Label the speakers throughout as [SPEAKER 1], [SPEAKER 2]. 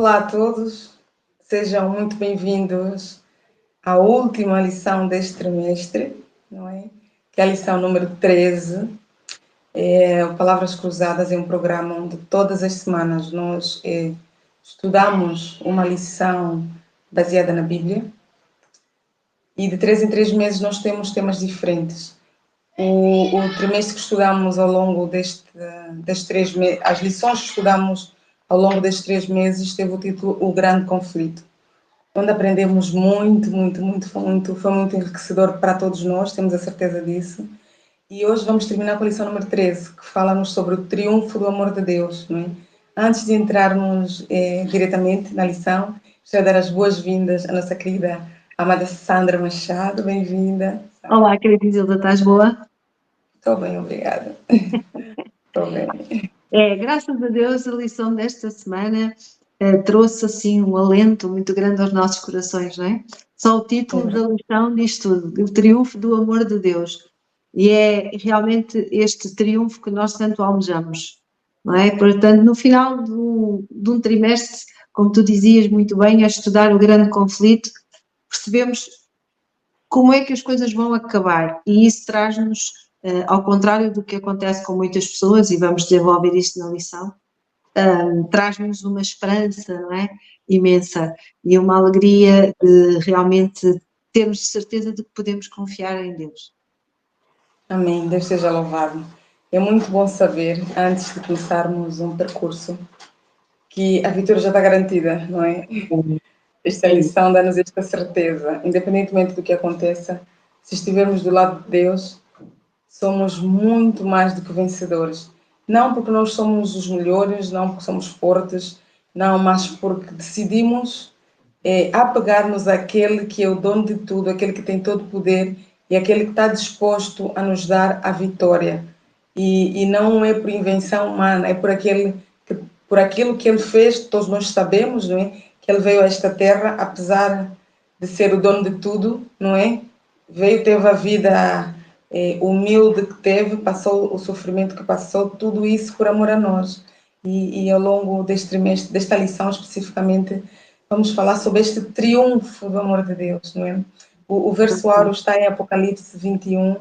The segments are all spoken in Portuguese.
[SPEAKER 1] Olá a todos, sejam muito bem-vindos à última lição deste trimestre, não é? Que é a lição número 13. Palavras Cruzadas é um programa onde todas as semanas nós estudamos uma lição baseada na Bíblia e de 3 em 3 meses nós temos temas diferentes. O trimestre que estudamos ao longo destes 3 meses, as lições que estudamos ao longo destes 3 meses teve o título O Grande Conflito, onde aprendemos muito, foi muito enriquecedor para todos nós, temos a certeza disso. E hoje vamos terminar com a lição número 13, que fala-nos sobre o triunfo do amor de Deus, não é? Antes de entrarmos diretamente na lição, gostaria de dar as boas-vindas à nossa querida amada Sandra Machado, bem-vinda.
[SPEAKER 2] Olá, querida Isilda, estás boa?
[SPEAKER 1] Estou bem, obrigada. Estou bem.
[SPEAKER 2] Graças a Deus a lição desta semana trouxe assim um alento muito grande aos nossos corações, não é? Só o título da lição diz tudo, o triunfo do amor de Deus. E é realmente este triunfo que nós tanto almejamos, não é? Portanto, no final de um trimestre, como tu dizias muito bem, a estudar o grande conflito, percebemos como é que as coisas vão acabar, e isso traz-nos, ao contrário do que acontece com muitas pessoas, e vamos desenvolver isto na lição, traz-nos uma esperança, não é? Imensa, e uma alegria de realmente termos certeza de que podemos confiar em Deus.
[SPEAKER 1] Amém, Deus seja louvado. É muito bom saber, antes de começarmos um percurso, que a vitória já está garantida, não é? Esta lição dá-nos esta certeza, independentemente do que aconteça, se estivermos do lado de Deus, somos muito mais do que vencedores. Não porque nós somos os melhores, não porque somos fortes, não, mas porque decidimos apegar-nos àquele que é o dono de tudo, aquele que tem todo o poder e aquele que está disposto a nos dar a vitória. E não é por invenção humana, é por aquilo que ele fez, todos nós sabemos, não é? Que ele veio a esta terra, apesar de ser o dono de tudo, não é? Veio, teve a vida humilde que teve, passou o sofrimento que passou, tudo isso por amor a nós. E ao longo deste trimestre, desta lição especificamente, vamos falar sobre este triunfo do amor de Deus, não é? O verso áureo está em Apocalipse 21,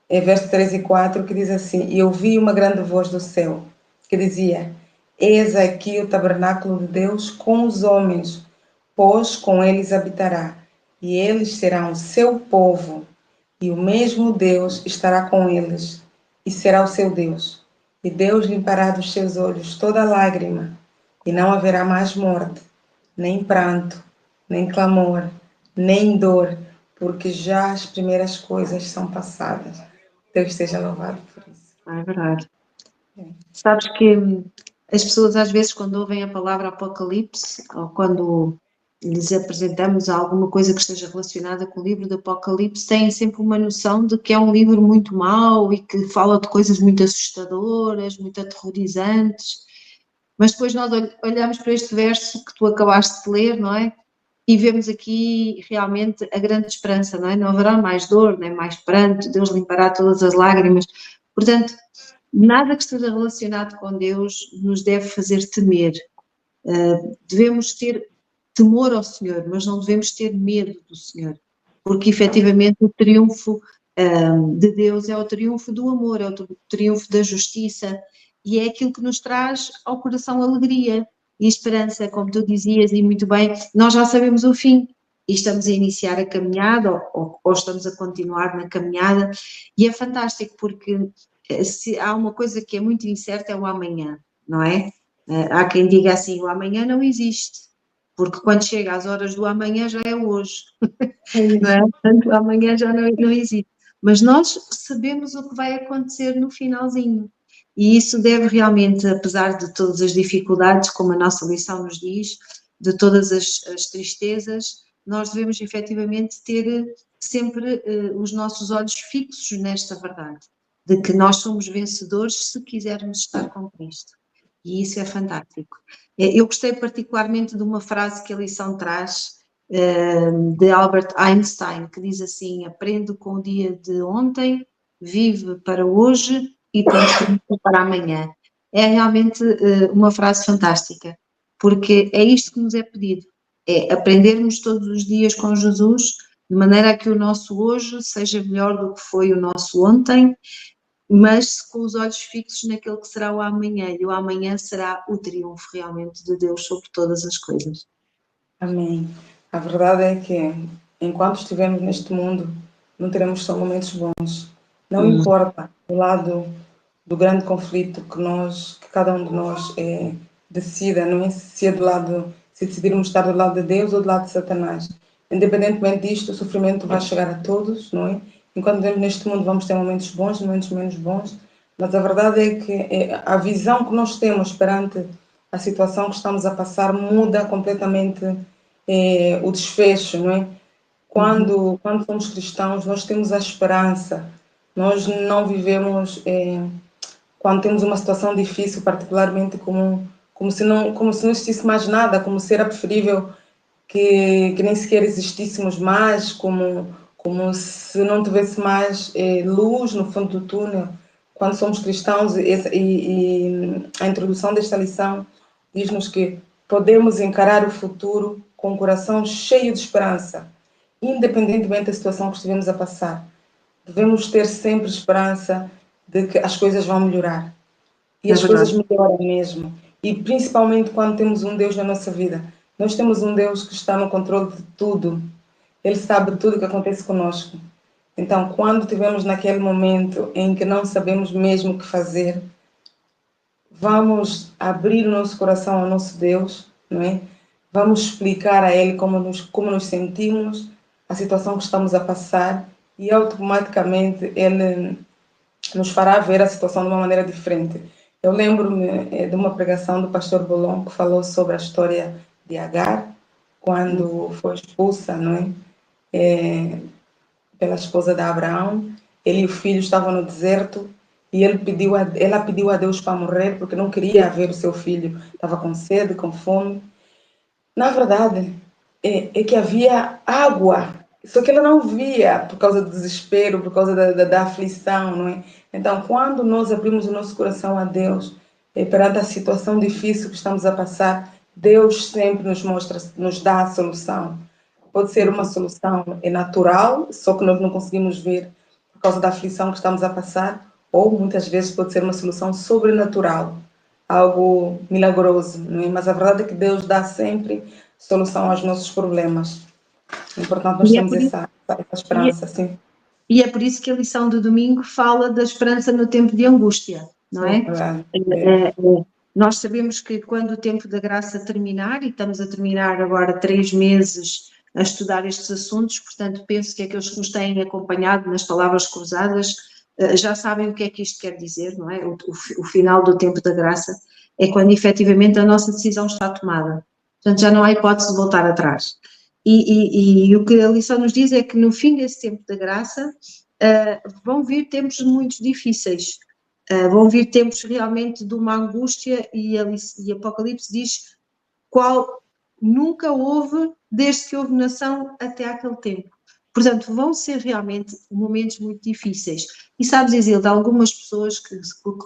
[SPEAKER 1] verso 3 e 4, que diz assim: E ouvi uma grande voz do céu, que dizia: Eis aqui o tabernáculo de Deus com os homens, pois com eles habitará, e eles serão o seu povo, e o mesmo Deus estará com eles, e será o seu Deus. E Deus limpará dos seus olhos toda lágrima, e não haverá mais morte, nem pranto, nem clamor, nem dor, porque já as primeiras coisas são passadas. Deus esteja louvado por isso.
[SPEAKER 2] É verdade. Sabes que as pessoas às vezes quando ouvem a palavra Apocalipse, ou quando lhes apresentamos alguma coisa que esteja relacionada com o livro do Apocalipse, têm sempre uma noção de que é um livro muito mau e que fala de coisas muito assustadoras, muito aterrorizantes, mas depois nós olhamos para este verso que tu acabaste de ler, não é? E vemos aqui realmente a grande esperança, não é? Não haverá mais dor, nem mais pranto, Deus limpará todas as lágrimas. Portanto, nada que esteja relacionado com Deus nos deve fazer temer. Devemos ter temor ao Senhor, mas não devemos ter medo do Senhor, porque efetivamente o triunfo de Deus é o triunfo do amor, é o triunfo da justiça, e é aquilo que nos traz ao coração alegria e esperança, como tu dizias, e muito bem, nós já sabemos o fim, e estamos a iniciar a caminhada, ou estamos a continuar na caminhada, e é fantástico, porque se há uma coisa que é muito incerta é o amanhã, não é? Há quem diga assim, o amanhã não existe, porque quando chega às horas do amanhã já é hoje, não é? Portanto, o amanhã já não existe. Mas nós sabemos o que vai acontecer no finalzinho. E isso deve realmente, apesar de todas as dificuldades, como a nossa lição nos diz, de todas as tristezas, nós devemos efetivamente ter sempre os nossos olhos fixos nesta verdade, de que nós somos vencedores se quisermos estar com Cristo. E isso é fantástico. Eu gostei particularmente de uma frase que a lição traz, de Albert Einstein, que diz assim: aprende com o dia de ontem, vive para hoje e transforma para amanhã. É realmente uma frase fantástica, porque é isto que nos é pedido, é aprendermos todos os dias com Jesus, de maneira a que o nosso hoje seja melhor do que foi o nosso ontem, mas com os olhos fixos naquele que será o amanhã, e o amanhã será o triunfo realmente de Deus sobre todas as coisas.
[SPEAKER 1] Amém. A verdade é que, enquanto estivermos neste mundo, não teremos só momentos bons. Não importa o lado do grande conflito que cada um de nós decida, não é? Se é do lado, se decidirmos estar do lado de Deus ou do lado de Satanás. Independentemente disto, o sofrimento vai chegar a todos, não é? Enquanto vivemos neste mundo, vamos ter momentos bons, momentos menos bons, mas a verdade é que a visão que nós temos perante a situação que estamos a passar muda completamente o desfecho, não é? Quando somos cristãos, nós temos a esperança, nós não vivemos quando temos uma situação difícil, particularmente como se não existisse mais nada, como se era preferível que nem sequer existíssemos mais, como se não tivesse mais luz no fundo do túnel. Quando somos cristãos, e a introdução desta lição diz-nos que podemos encarar o futuro com o coração cheio de esperança, independentemente da situação que estivemos a passar. Devemos ter sempre esperança de que as coisas vão melhorar. E as coisas melhoram mesmo. E principalmente quando temos um Deus na nossa vida. Nós temos um Deus que está no controle de tudo. Ele sabe tudo o que acontece conosco. Então, quando estivermos naquele momento em que não sabemos mesmo o que fazer, vamos abrir o nosso coração ao nosso Deus, não é? Vamos explicar a Ele como nos sentimos, a situação que estamos a passar, e automaticamente Ele nos fará ver a situação de uma maneira diferente. Eu lembro-me de uma pregação do pastor Bolon que falou sobre a história de Agar, quando foi expulsa, não é? Pela esposa de Abraão. Ele e o filho estavam no deserto e ela pediu a Deus para morrer porque não queria ver o seu filho. Estava com sede, com fome. Na verdade, é que havia água, só que ela não via por causa do desespero, por causa da aflição, não é? Então, quando nós abrimos o nosso coração a Deus, perante a situação difícil que estamos a passar, Deus sempre nos dá a solução. Pode ser uma solução natural, só que nós não conseguimos ver por causa da aflição que estamos a passar, ou muitas vezes pode ser uma solução sobrenatural, algo milagroso, não é? Mas a verdade é que Deus dá sempre solução aos nossos problemas. É importante nós termos essa esperança, sim.
[SPEAKER 2] E é por isso que a lição do domingo fala da esperança no tempo de angústia, não é? Nós sabemos que quando o tempo da graça terminar, e estamos a terminar agora 3 meses a estudar estes assuntos, portanto penso que aqueles que nos têm acompanhado nas palavras cruzadas já sabem o que é que isto quer dizer, não é? O final do tempo da graça é quando efetivamente a nossa decisão está tomada. Portanto, já não há hipótese de voltar atrás. E o que a lição nos diz é que no fim desse tempo da graça vão vir tempos muito difíceis, vão vir tempos realmente de uma angústia, e Apocalipse diz qual nunca houve desde que houve nação até aquele tempo. Portanto, vão ser realmente momentos muito difíceis. E sabes, Isilda, algumas pessoas que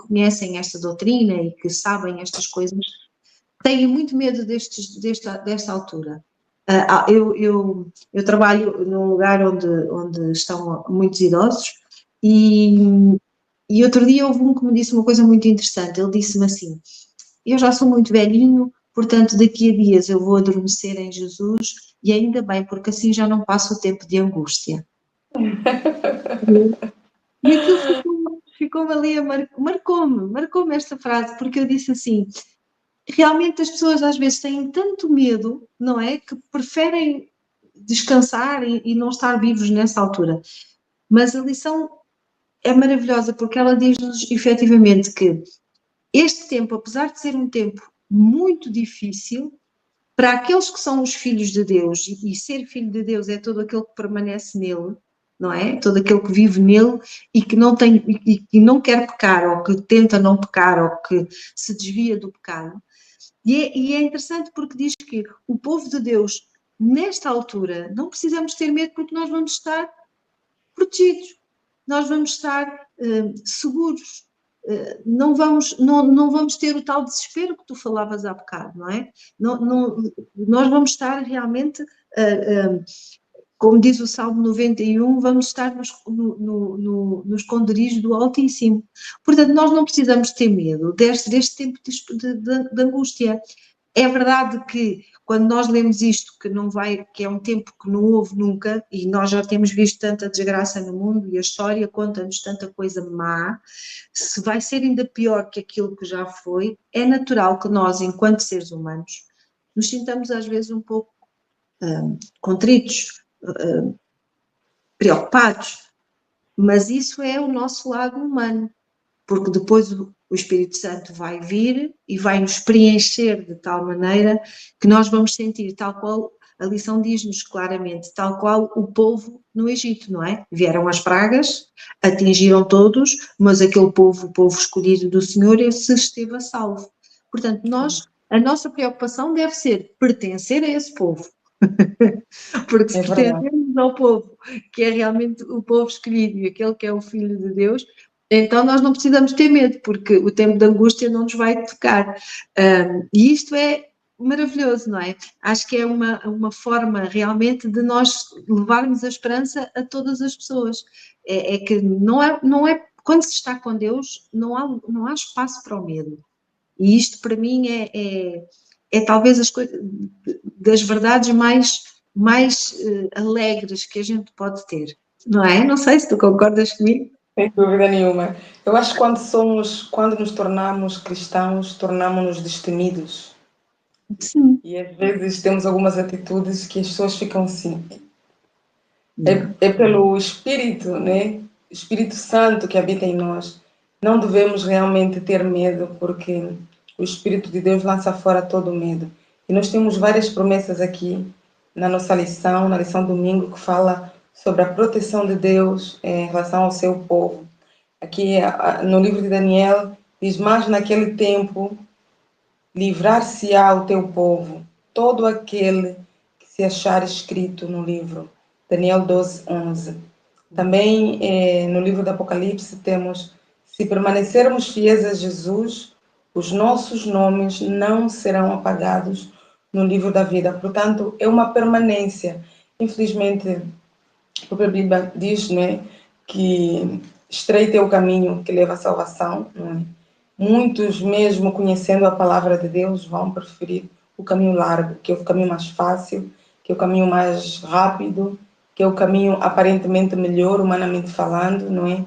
[SPEAKER 2] conhecem esta doutrina e que sabem estas coisas têm muito medo desta altura. Eu trabalho num lugar onde estão muitos idosos e outro dia houve um que me disse uma coisa muito interessante. Ele disse-me assim: eu já sou muito velhinho, portanto daqui a dias eu vou adormecer em Jesus, e ainda bem, porque assim já não passo o tempo de angústia. E aquilo ficou-me ali, marcou-me esta frase, porque eu disse assim: realmente as pessoas às vezes têm tanto medo, não é? Que preferem descansar e não estar vivos nessa altura. Mas a lição é maravilhosa, porque ela diz-nos efetivamente que este tempo, apesar de ser um tempo muito difícil, para aqueles que são os filhos de Deus, e ser filho de Deus é todo aquele que permanece nele, não é? Todo aquele que vive nele e que não quer pecar, ou que tenta não pecar, ou que se desvia do pecado. E é interessante porque diz que o povo de Deus, nesta altura, não precisamos ter medo, porque nós vamos estar protegidos, nós vamos estar seguros, não vamos ter o tal desespero que tu falavas há bocado, não é? Nós vamos estar realmente, como diz o Salmo 91, vamos estar no esconderijo do Altíssimo. Portanto, nós não precisamos ter medo deste tempo de angústia. É verdade que quando nós lemos isto, que é um tempo que não houve nunca, e nós já temos visto tanta desgraça no mundo, e a história conta-nos tanta coisa má, se vai ser ainda pior que aquilo que já foi, é natural que nós, enquanto seres humanos, nos sintamos às vezes um pouco contritos, preocupados, mas isso é o nosso lado humano, porque depois o Espírito Santo vai vir e vai nos preencher de tal maneira que nós vamos sentir, tal qual a lição diz-nos claramente, tal qual o povo no Egito, não é? Vieram as pragas, atingiram todos, mas aquele povo, o povo escolhido do Senhor, esse esteve a salvo. Portanto, a nossa preocupação deve ser pertencer a esse povo. Porque se pertencemos ao povo, que é realmente o povo escolhido e aquele que é o Filho de Deus, então nós não precisamos ter medo, porque o tempo de angústia não nos vai tocar. E isto é maravilhoso, não é? Acho que é uma forma realmente de nós levarmos a esperança a todas as pessoas. É que não é, quando se está com Deus, não há espaço para o medo. E isto para mim é talvez das verdades mais alegres que a gente pode ter, não é? Não sei se tu concordas comigo.
[SPEAKER 1] Sem dúvida nenhuma. Eu acho que quando nos tornamos cristãos, tornamos-nos destemidos.
[SPEAKER 2] Sim.
[SPEAKER 1] E às vezes temos algumas atitudes que as pessoas ficam assim. É pelo Espírito, né? Espírito Santo que habita em nós. Não devemos realmente ter medo, porque o Espírito de Deus lança fora todo o medo. E nós temos várias promessas aqui na nossa lição, na lição domingo, que fala sobre a proteção de Deus em relação ao seu povo. Aqui no livro de Daniel diz: mas naquele tempo livrar-se-á o teu povo, todo aquele que se achar escrito no livro. Daniel 12, 11. Também no livro do Apocalipse temos: se permanecermos fiéis a Jesus, os nossos nomes não serão apagados no livro da vida. Portanto, é uma permanência. Infelizmente, a própria Bíblia diz, não é, que estreito é o caminho que leva à salvação, não é? Muitos, mesmo conhecendo a palavra de Deus, vão preferir o caminho largo, que é o caminho mais fácil, que é o caminho mais rápido, que é o caminho aparentemente melhor, humanamente falando, não é?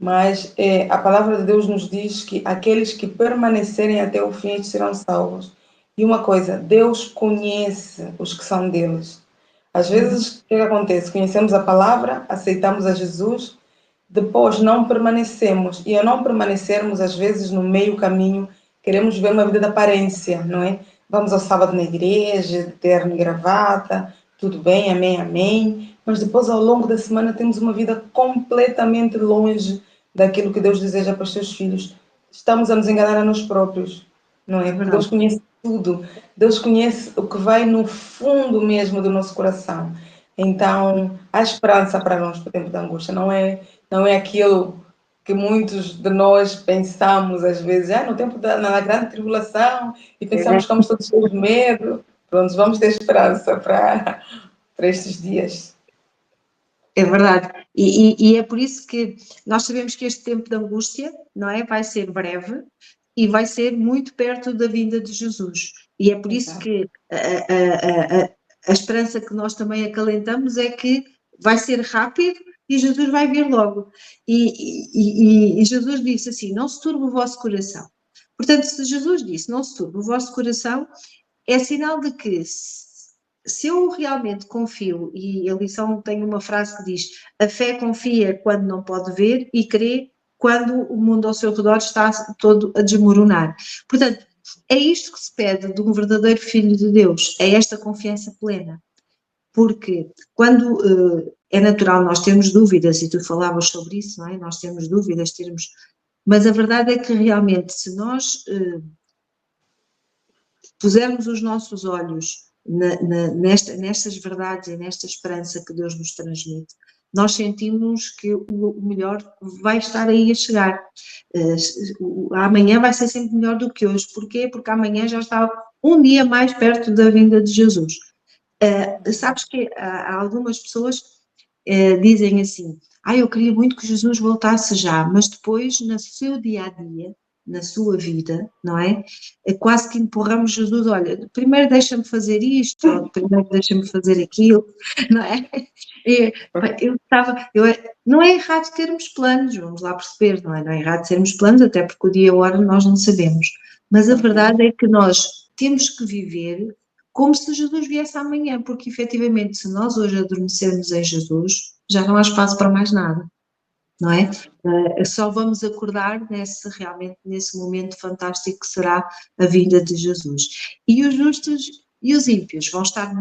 [SPEAKER 1] Mas a palavra de Deus nos diz que aqueles que permanecerem até o fim serão salvos. E uma coisa, Deus conhece os que são deles. Às vezes, o que acontece? Conhecemos a palavra, aceitamos a Jesus, depois não permanecemos. E ao não permanecermos, às vezes, no meio caminho, queremos ver uma vida de aparência, não é? Vamos ao sábado na igreja, de terno e gravata, tudo bem, amém, amém. Mas depois, ao longo da semana, temos uma vida completamente longe daquilo que Deus deseja para os seus filhos. Estamos a nos enganar a nós próprios, não é? Porque Deus conhece tudo. Deus conhece o que vai no fundo mesmo do nosso coração. Então, há esperança para nós no tempo da angústia. Não é aquilo que muitos de nós pensamos às vezes, no tempo na grande tribulação, e pensamos que estamos todos cheios de medo. Pronto, vamos ter esperança para estes dias.
[SPEAKER 2] É verdade. E é por isso que nós sabemos que este tempo de angústia, não é, vai ser breve e vai ser muito perto da vinda de Jesus. E é por isso que a esperança que nós também acalentamos é que vai ser rápido e Jesus vai vir logo. E Jesus disse assim: não se turbe o vosso coração. Portanto, se Jesus disse: não se turbe o vosso coração, é sinal de que se eu realmente confio, e a lição tem uma frase que diz: a fé confia quando não pode ver e crê quando o mundo ao seu redor está todo a desmoronar. Portanto, é isto que se pede de um verdadeiro filho de Deus, é esta confiança plena. Porque quando é natural nós termos dúvidas, e tu falavas sobre isso, não é? Nós temos dúvidas, mas a verdade é que realmente se nós pusermos os nossos olhos nestas verdades e nesta esperança que Deus nos transmite, nós sentimos que o melhor vai estar aí a chegar. Amanhã vai ser sempre melhor do que hoje. Porquê? Porque amanhã já está um dia mais perto da vinda de Jesus. Sabes que há algumas pessoas dizem assim, eu queria muito que Jesus voltasse já, mas depois, no seu dia-a-dia, na sua vida, não é? Quase que empurramos Jesus, olha, primeiro deixa-me fazer isto, ou primeiro deixa-me fazer aquilo, não é? Não é errado termos planos, vamos lá perceber, não é? Não é errado termos planos, até porque o dia e a hora nós não sabemos. Mas a verdade é que nós temos que viver como se Jesus viesse amanhã, porque efetivamente, se nós hoje adormecermos em Jesus, já não há espaço para mais nada, não é? Só vamos acordar realmente nesse momento fantástico que será a vinda de Jesus. E os justos e os ímpios vão estar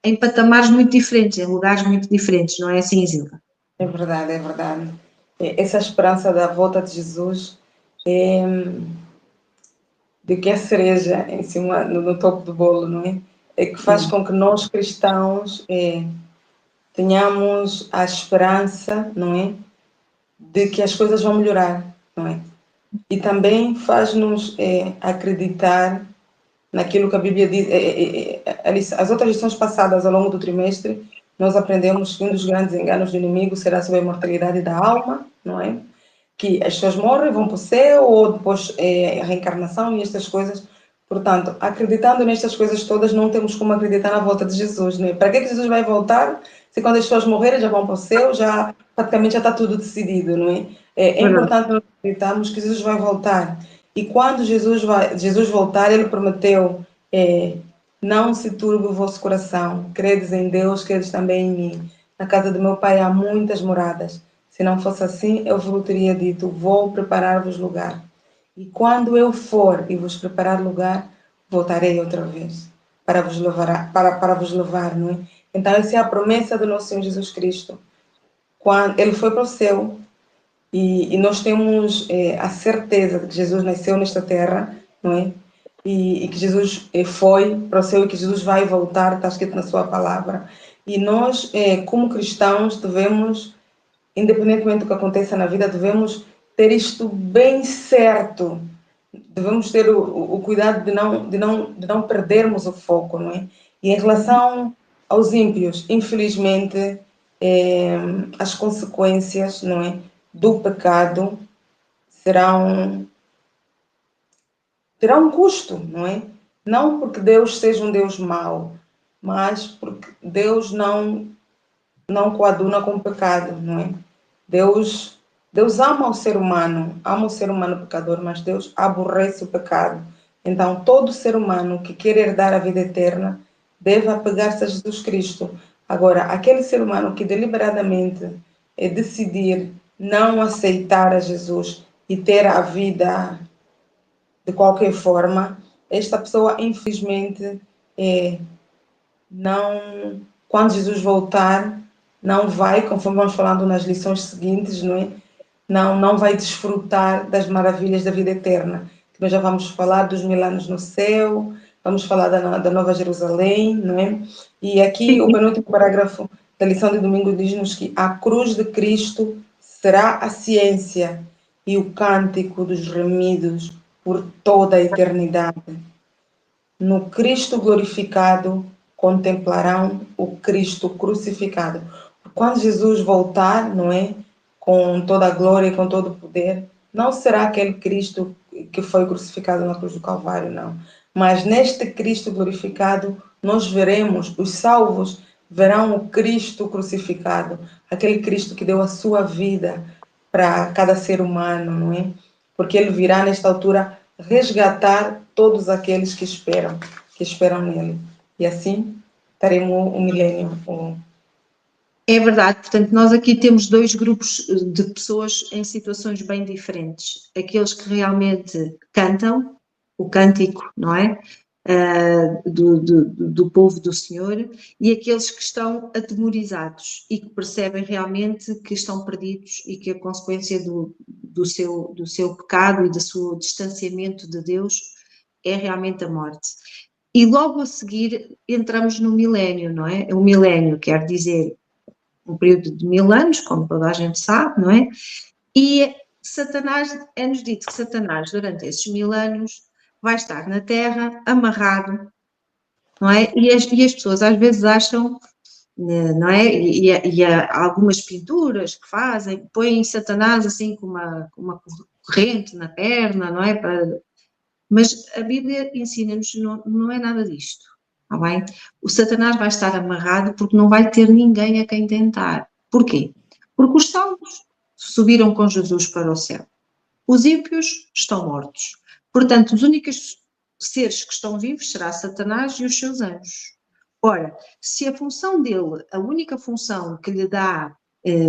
[SPEAKER 2] em patamares muito diferentes, em lugares muito diferentes, não é assim, Isilda?
[SPEAKER 1] É verdade, é verdade. Essa esperança da volta de Jesus é de que a cereja em cima, no topo do bolo, não é? É que faz com que nós cristãos tenhamos a esperança, não é? De que as coisas vão melhorar, não é? E também faz-nos acreditar naquilo que a Bíblia diz. As outras lições passadas ao longo do trimestre, nós aprendemos que um dos grandes enganos do inimigo será sobre a imortalidade da alma, não é? Que as pessoas morrem, vão para o céu, ou depois a reencarnação e estas coisas. Portanto, acreditando nestas coisas todas, não temos como acreditar na volta de Jesus, não é? Para que Jesus vai voltar se quando as pessoas morrerem já vão para o céu, já praticamente já está tudo decidido, não é? É importante nós acreditarmos que Jesus vai voltar. E quando Jesus voltar, ele prometeu, não se turbe o vosso coração, credes em Deus, credes também em mim. Na casa do meu pai há muitas moradas. Se não fosse assim, eu vos teria dito, vou preparar-vos lugar. E quando eu for e vos preparar lugar, voltarei outra vez para vos levar, não é? Então, essa é a promessa do nosso Senhor Jesus Cristo. Quando ele foi para o céu, e nós temos a certeza de que Jesus nasceu nesta terra, não é? E que Jesus foi para o céu e que Jesus vai voltar, está escrito na sua palavra. E nós, como cristãos, devemos, independentemente do que aconteça na vida, devemos ter isto bem certo. Devemos ter o cuidado de não perdermos o foco, não é? E em relação aos ímpios, infelizmente, as consequências, não é, do pecado terão um custo, não é? Não porque Deus seja um Deus mau, mas porque Deus não coaduna com o pecado, não é? Deus ama o ser humano pecador, mas Deus aborrece o pecado. Então, todo ser humano que quer herdar a vida eterna deve apegar-se a Jesus Cristo. Agora, aquele ser humano que deliberadamente decidir não aceitar a Jesus e ter a vida de qualquer forma, esta pessoa, infelizmente, não, quando Jesus voltar, não vai, conforme vamos falando nas lições seguintes, não é? Não vai desfrutar das maravilhas da vida eterna. Nós já vamos falar dos 1000 anos no céu, vamos falar da Nova Jerusalém, não é? E aqui o penúltimo parágrafo da lição de domingo diz-nos que a cruz de Cristo será a ciência e o cântico dos remidos por toda a eternidade. No Cristo glorificado contemplarão o Cristo crucificado. Quando Jesus voltar, não é? Com toda a glória e com todo o poder, não será aquele Cristo que foi crucificado na cruz do Calvário, não. Mas neste Cristo glorificado, nós veremos, os salvos verão o Cristo crucificado, aquele Cristo que deu a sua vida para cada ser humano, não é? Porque ele virá nesta altura resgatar todos aqueles que esperam nele. E assim teremos um milênio.
[SPEAKER 2] É verdade, portanto, nós aqui temos dois grupos de pessoas em situações bem diferentes. Aqueles que realmente cantam o cântico, não é? Do povo do Senhor, e aqueles que estão atemorizados e que percebem realmente que estão perdidos e que a consequência do seu pecado e do seu distanciamento de Deus é realmente a morte. E logo a seguir entramos no milénio, não é? O milénio quer dizer um período de 1000 anos, como toda a gente sabe, não é? E Satanás, é-nos dito que Satanás, durante esses 1000 anos, vai estar na Terra amarrado, não é? E as pessoas às vezes acham, não é? E há algumas pinturas que fazem, põem Satanás assim com uma corrente na perna, não é? Mas a Bíblia ensina-nos não é nada disto, está bem? O Satanás vai estar amarrado porque não vai ter ninguém a quem tentar. Porquê? Porque os salvos subiram com Jesus para o céu. Os ímpios estão mortos. Portanto, os únicos seres que estão vivos será Satanás e os seus anjos. Ora, se a função dele, a única função que lhe dá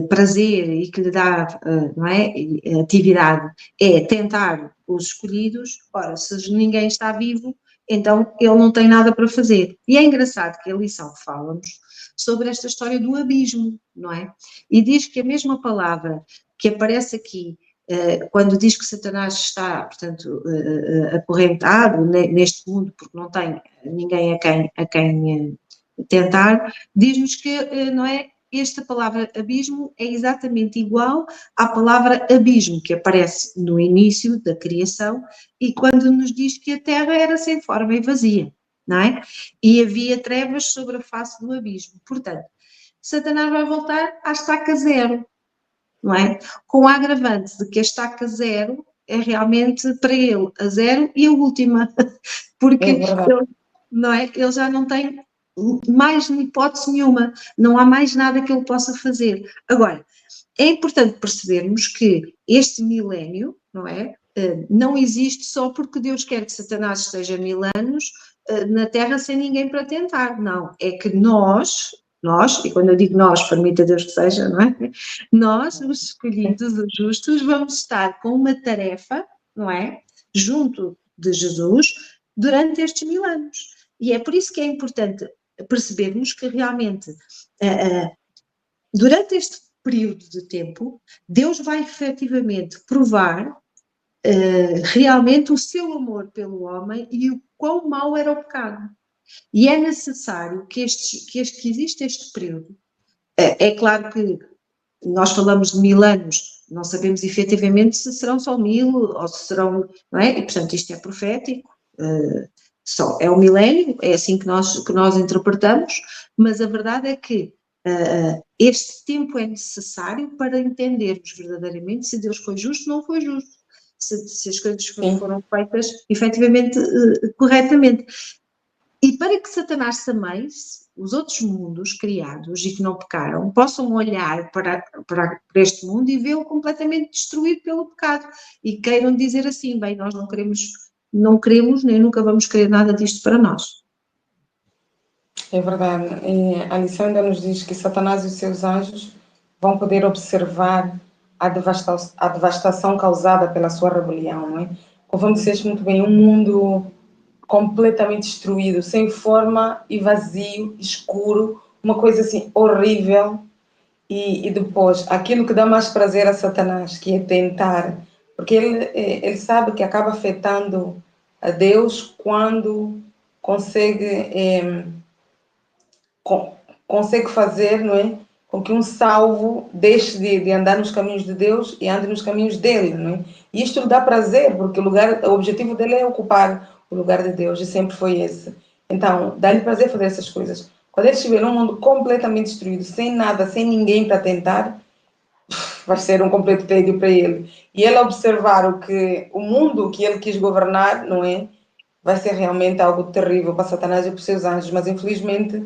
[SPEAKER 2] prazer e que lhe dá não é, atividade é tentar os escolhidos, ora, se ninguém está vivo, então ele não tem nada para fazer. E é engraçado que a lição fala-nos sobre esta história do abismo, não é? E diz que a mesma palavra que aparece aqui, quando diz que Satanás está, portanto, acorrentado neste mundo porque não tem ninguém a quem tentar, diz-nos que, não é, esta palavra abismo é exatamente igual à palavra abismo que aparece no início da criação e quando nos diz que a terra era sem forma e vazia, não é? E havia trevas sobre a face do abismo. Portanto, Satanás vai voltar à estaca zero, não é? Com a agravante de que a estaca zero é realmente para ele a zero e a última, porque ele, não é? Ele já não tem mais hipótese nenhuma, não há mais nada que ele possa fazer. Agora, é importante percebermos que este milénio, não é? Não existe só porque Deus quer que Satanás esteja 1000 anos na Terra sem ninguém para tentar, não. É que nós, e quando eu digo nós, permita Deus que seja, não é? Nós, os escolhidos, os justos, vamos estar com uma tarefa, não é? Junto de Jesus durante estes 1000 anos. E é por isso que é importante percebermos que realmente durante este período de tempo, Deus vai efetivamente provar realmente o seu amor pelo homem e o quão mau era o pecado. E é necessário que exista este período. É claro que nós falamos de 1000 anos, não sabemos efetivamente se serão só 1000 ou se serão, não é? E portanto isto é profético, só é o milénio, é assim que nós interpretamos, mas a verdade é que este tempo é necessário para entendermos verdadeiramente se Deus foi justo ou não foi justo, se as coisas foram feitas efetivamente corretamente. E para que Satanás também, os outros mundos criados e que não pecaram, possam olhar para este mundo e vê-lo completamente destruído pelo pecado e queiram dizer assim, bem, nós não queremos nem nunca vamos querer nada disto para nós.
[SPEAKER 1] É verdade. E a lição ainda nos diz que Satanás e os seus anjos vão poder observar a devastação causada pela sua rebelião, não é? Como disseste muito bem, um mundo completamente destruído, sem forma e vazio, escuro, uma coisa assim horrível. E depois, aquilo que dá mais prazer a Satanás, que é tentar, porque ele sabe que acaba afetando a Deus quando consegue consegue fazer, não é, com que um salvo deixe de andar nos caminhos de Deus e ande nos caminhos dele, não é? E isto lhe dá prazer, porque o objetivo dele é ocupar o lugar de Deus, e sempre foi esse. Então, dá-lhe prazer fazer essas coisas. Quando ele estiver num mundo completamente destruído, sem nada, sem ninguém para tentar, vai ser um completo tédio para ele. E ele observar o mundo que ele quis governar, não é? Vai ser realmente algo terrível para Satanás e para os seus anjos, mas infelizmente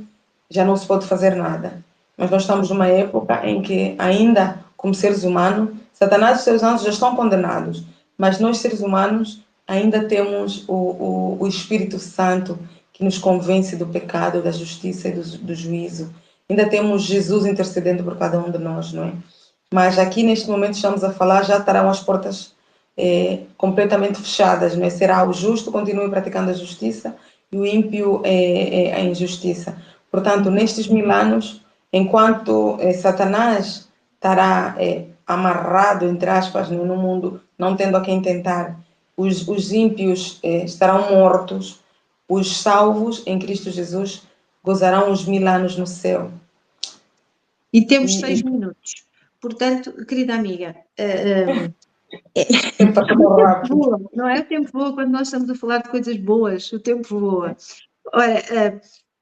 [SPEAKER 1] já não se pode fazer nada. Mas nós estamos numa época em que ainda, como seres humanos, Satanás e os seus anjos já estão condenados, mas nós, seres humanos, ainda temos o Espírito Santo que nos convence do pecado, da justiça e do juízo. Ainda temos Jesus intercedendo por cada um de nós, não é? Mas aqui, neste momento, estamos a falar, já estarão as portas completamente fechadas, não é? Será o justo, continue praticando a justiça, e o ímpio a injustiça. Portanto, nestes 1000 anos, enquanto Satanás estará amarrado, entre aspas, no mundo, não tendo a quem tentar, os ímpios estarão mortos, os salvos em Cristo Jesus gozarão os 1000 anos no céu.
[SPEAKER 2] E temos 6 minutos. Portanto, querida amiga,
[SPEAKER 1] Sempre passou rápido.
[SPEAKER 2] voa, não é? O tempo voa quando nós estamos a falar de coisas boas, o tempo voa. Ora,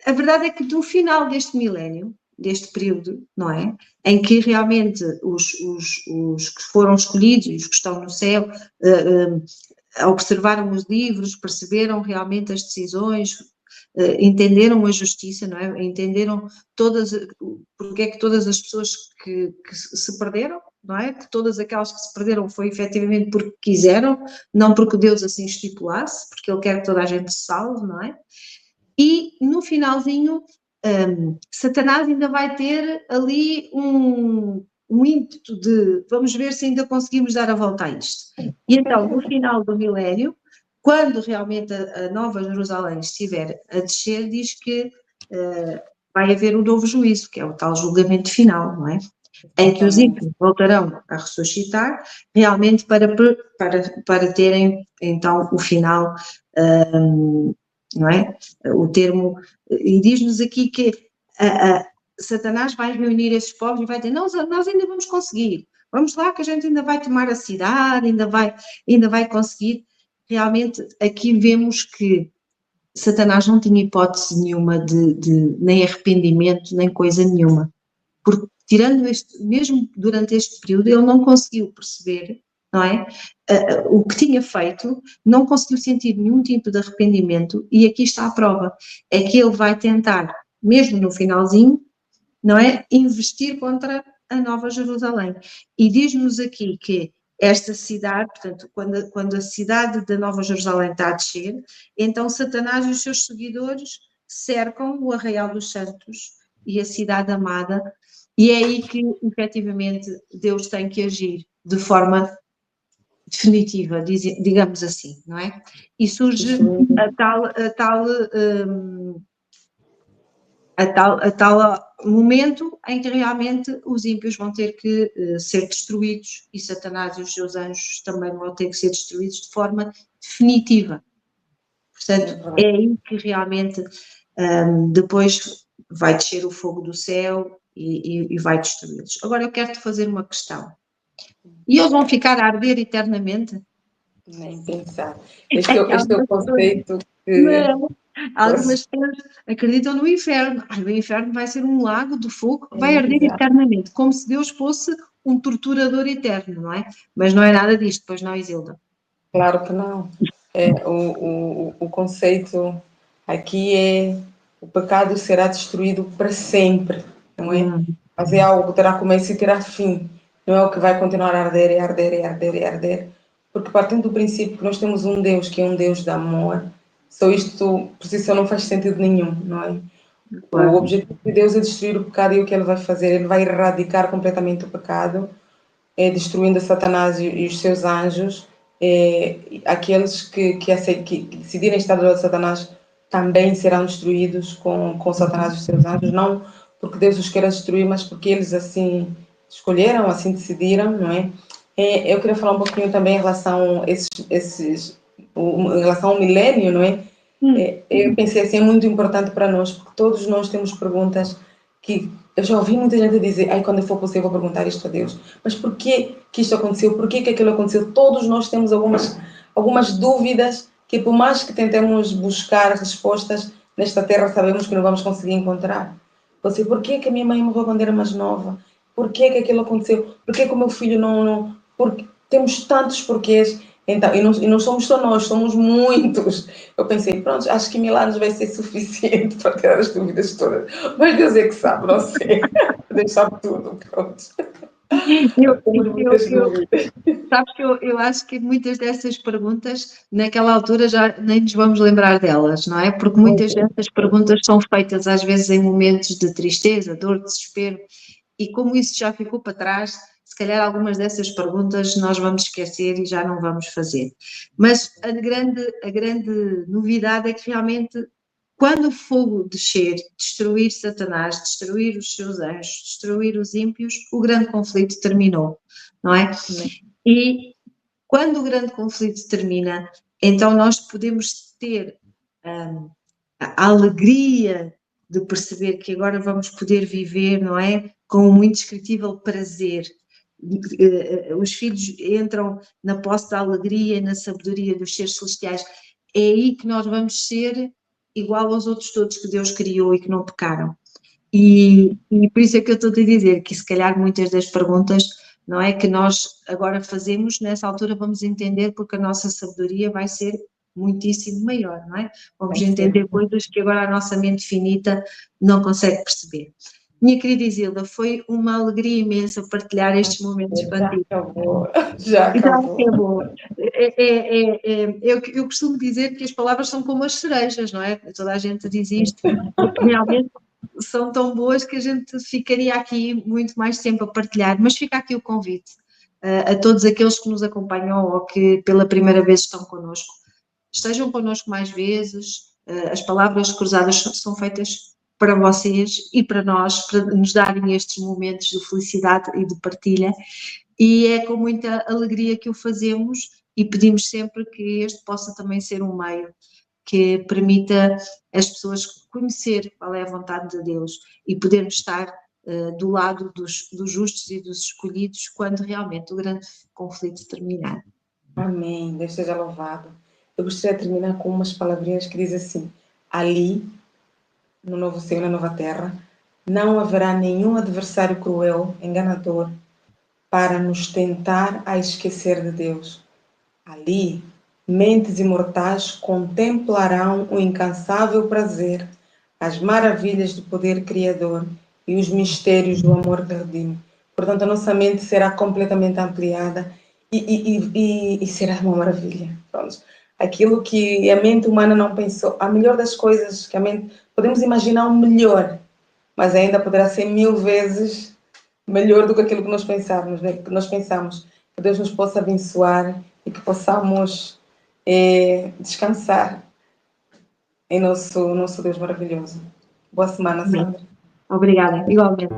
[SPEAKER 2] a verdade é que no final deste milénio, deste período, não é? Em que realmente os que foram escolhidos e os que estão no céu observaram os livros, perceberam realmente as decisões, entenderam a justiça, não é? Entenderam porque é que todas as pessoas que se perderam, não é? Que todas aquelas que se perderam foi efetivamente porque quiseram, não porque Deus assim estipulasse, porque Ele quer que toda a gente se salve, não é? E no finalzinho, Satanás ainda vai ter ali um ímpeto de vamos ver se ainda conseguimos dar a volta a isto. E então, no final do milénio, quando realmente a Nova Jerusalém estiver a descer, diz que vai haver um novo juízo, que é o tal julgamento final, não é? Em que os ímpios voltarão a ressuscitar, realmente para terem então o final, não é? O termo, e diz-nos aqui que Satanás vai reunir esses povos e vai dizer, nós ainda vamos conseguir, vamos lá que a gente ainda vai tomar a cidade, ainda vai conseguir. Realmente aqui vemos que Satanás não tinha hipótese nenhuma de nem arrependimento, nem coisa nenhuma. Porque tirando mesmo durante este período, ele não conseguiu perceber, não é? O que tinha feito, não conseguiu sentir nenhum tipo de arrependimento, e aqui está a prova, é que ele vai tentar, mesmo no finalzinho, não é? Investir contra a Nova Jerusalém. E diz-nos aqui que esta cidade, portanto, quando a cidade da Nova Jerusalém está a descer, então Satanás e os seus seguidores cercam o Arraial dos Santos e a cidade amada, e é aí que, efetivamente, Deus tem que agir de forma definitiva, digamos assim, não é? E surge a tal momento em que realmente os ímpios vão ter que ser destruídos e Satanás e os seus anjos também vão ter que ser destruídos de forma definitiva. Portanto, é aí que realmente depois vai descer o fogo do céu e vai destruí-los. Agora eu quero-te fazer uma questão. E eles vão ficar a arder eternamente?
[SPEAKER 1] Nem pensar. Este é o conceito que...
[SPEAKER 2] Não. Algumas pessoas acreditam no inferno. O inferno vai ser um lago de fogo que vai arder eternamente, como se Deus fosse um torturador eterno, não é? Mas não é nada disto, pois não, Isilda?
[SPEAKER 1] Claro que não. O conceito aqui é o pecado será destruído para sempre, não é? Mas é algo que terá começo e terá fim. Não é o que vai continuar a arder e arder e arder e arder. Porque partindo do princípio que nós temos um Deus que é um Deus de amor, só isto por si só não faz sentido nenhum, não é? Claro. O objetivo de Deus é destruir o pecado, e o que Ele vai fazer? Ele vai erradicar completamente o pecado, destruindo Satanás e os seus anjos. Aqueles que decidirem estar do lado de Satanás também serão destruídos com Satanás e os seus anjos, não porque Deus os queira destruir, mas porque eles assim escolheram, assim decidiram, não é? Eu queria falar um pouquinho também em relação em relação ao milênio, não é? Eu pensei assim, é muito importante para nós, porque todos nós temos perguntas que eu já ouvi muita gente dizer, quando eu for possível, vou perguntar isto a Deus. Mas por que isto aconteceu? Por que aquilo aconteceu? Todos nós temos algumas dúvidas que, por mais que tentemos buscar respostas, nesta terra sabemos que não vamos conseguir encontrar. Você, por que a minha mãe morreu quando era mais nova? Por que aquilo aconteceu? Por que o meu filho não... Porque temos tantos porquês. Então, e não somos só nós, somos muitos. Eu pensei, pronto, acho que 1000 anos vai ser suficiente para tirar as dúvidas todas. Mas Deus é que sabe, não sei. Deus sabe tudo, pronto.
[SPEAKER 2] Sabes que eu acho que muitas dessas perguntas, naquela altura, já nem nos vamos lembrar delas, não é? Porque muitas dessas perguntas são feitas às vezes em momentos de tristeza, dor, desespero, e como isso já ficou para trás, se calhar algumas dessas perguntas nós vamos esquecer e já não vamos fazer. Mas a grande novidade é que realmente, quando o fogo descer, destruir Satanás, destruir os seus anjos, destruir os ímpios, o grande conflito terminou, não é? E quando o grande conflito termina, então nós podemos ter a alegria de perceber que agora vamos poder viver, não é? com um indescritível prazer. Os filhos entram na posse da alegria e na sabedoria dos seres celestiais. É aí que nós vamos ser igual aos outros todos que Deus criou e que não pecaram. E por isso é que eu estou a dizer que se calhar muitas das perguntas, não é, que nós agora fazemos, nessa altura vamos entender porque a nossa sabedoria vai ser muitíssimo maior, não é? Vamos entender coisas que agora a nossa mente finita não consegue perceber. Minha querida Isilda, foi uma alegria imensa partilhar estes momentos contigo.
[SPEAKER 1] Já acabou.
[SPEAKER 2] Eu costumo dizer que as palavras são como as cerejas, não é? Toda a gente diz isto, porque realmente são tão boas que a gente ficaria aqui muito mais tempo a partilhar, mas fica aqui o convite a todos aqueles que nos acompanham ou que pela primeira vez estão connosco. Estejam connosco mais vezes, as palavras cruzadas são feitas para vocês e para nós, para nos darem estes momentos de felicidade e de partilha, e é com muita alegria que o fazemos e pedimos sempre que este possa também ser um meio que permita as pessoas conhecer qual é a vontade de Deus e podermos estar do lado dos justos e dos escolhidos quando realmente o grande conflito terminar.
[SPEAKER 1] Amém, Deus seja louvado. Eu gostaria de terminar com umas palavrinhas que dizem assim: ali, no novo céu e na nova terra, não haverá nenhum adversário cruel, enganador, para nos tentar a esquecer de Deus. Ali, mentes imortais contemplarão o incansável prazer, as maravilhas do poder criador e os mistérios do amor que redime. Portanto, a nossa mente será completamente ampliada e será uma maravilha. Pronto. Aquilo que a mente humana não pensou, a melhor das coisas que a mente... Podemos imaginar um melhor, mas ainda poderá ser 1000 vezes melhor do que aquilo que nós pensamos, né? Que nós pensamos. Que Deus nos possa abençoar e que possamos descansar em nosso Deus maravilhoso. Boa semana, Sandra.
[SPEAKER 2] Obrigada, igualmente.